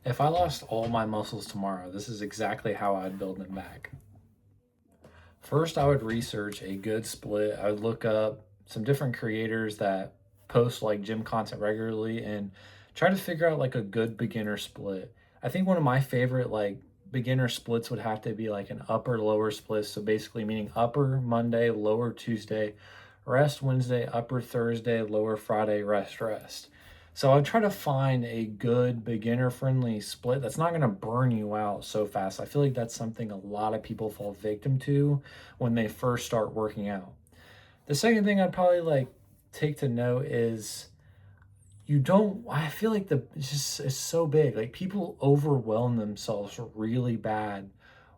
If I lost all my muscles tomorrow, this is exactly how I'd build them back. First, I would research a good split. I would look up some different creators that post like gym content regularly and try to figure out like a good beginner split. I think one of my favorite like beginner splits would have to be like an upper lower split. So basically meaning upper Monday, lower Tuesday, rest Wednesday, upper Thursday, lower Friday, rest, rest. So I try to find a good beginner friendly split that's not going to burn you out so fast. I feel like that's something a lot of people fall victim to when they first start working out. The second thing I'd probably like take to note is you don't I feel like it's so big. Like people overwhelm themselves really bad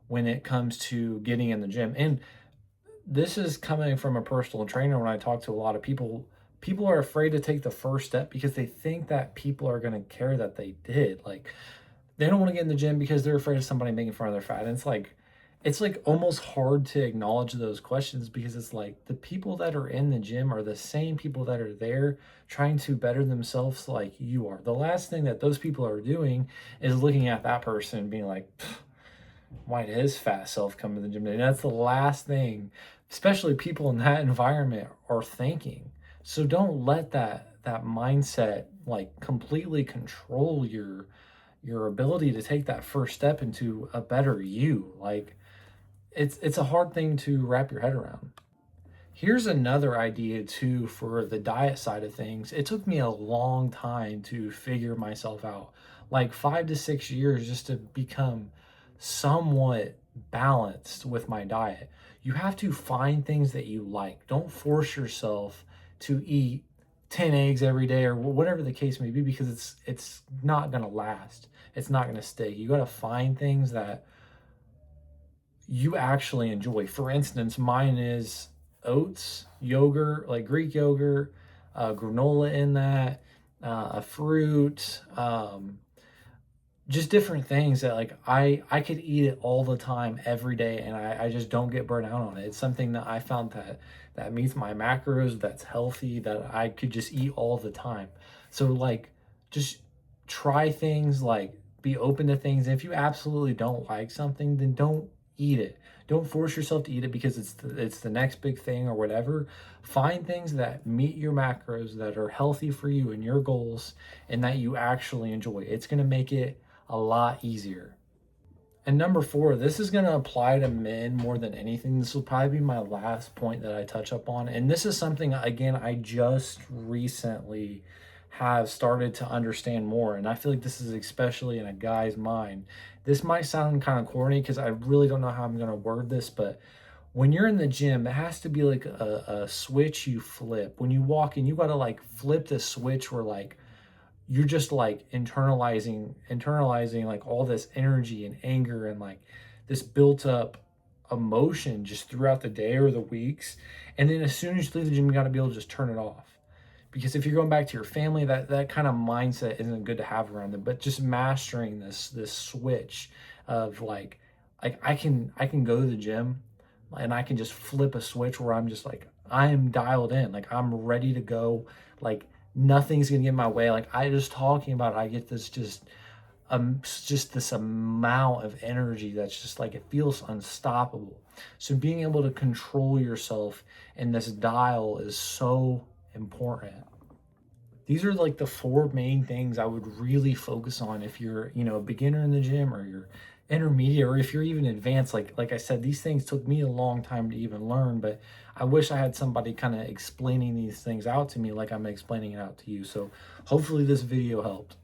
when it comes to getting in the gym. And this is coming from a personal trainer. When I talk to a lot of people, people are afraid to take the first step because they think that people are going to care that they did. Like they don't want to get in the gym because they're afraid of somebody making fun of their fat. And it's like almost hard to acknowledge those questions because it's like the people that are in the gym are the same people that are there trying to better themselves like you are. The last thing that those people are doing is looking at that person and being like, why did his fat self come to the gym today? And that's the last thing, especially people in that environment are thinking. So don't let that mindset like completely control your ability to take that first step into a better you. Like it's a hard thing to wrap your head around. Here's another idea too for the diet side of things. It took me a long time to figure myself out, like 5 to 6 years just to become somewhat balanced with my diet. You have to find things that you like. Don't force yourself to eat 10 eggs every day or whatever the case may be because it's not going to last. It's not going to stick. You got to find things that you actually enjoy. For instance, mine is oats, yogurt, like Greek yogurt, granola in that, a fruit, just different things that like I could eat it all the time every day and I just don't get burnt out on it. It's something that I found that meets my macros, that's healthy, that I could just eat all the time. So like just try things, like be open to things. And if you absolutely don't like something, then don't eat it. Don't force yourself to eat it because it's the next big thing or whatever. Find things that meet your macros, that are healthy for you and your goals, and that you actually enjoy. It's going to make it a lot easier. And number four, this is going to apply to men more than anything. This will probably be my last point that I touch up on. And this is something, again, I just recently have started to understand more. And I feel like this is especially in a guy's mind. This might sound kind of corny because I really don't know how I'm going to word this, but when you're in the gym, it has to be like a switch you flip. When you walk in, you got to like flip the switch where like you're just like internalizing like all this energy and anger and like this built up emotion just throughout the day or the weeks. And then as soon as you leave the gym, you got to be able to just turn it off, because if you're going back to your family, that kind of mindset isn't good to have around them. But just mastering this switch of like I can go to the gym and I can just flip a switch where I'm just like I am dialed in, like I'm ready to go, like nothing's gonna get in my way. Like I just talking about it, I get this just this amount of energy that's just like it feels unstoppable. So being able to control yourself in this dial is so important. These are like the four main things I would really focus on if you're, a beginner in the gym or you're intermediate or if you're even advanced. Like I said, these things took me a long time to even learn, but I wish I had somebody kind of explaining these things out to me like I'm explaining it out to you. So hopefully this video helped.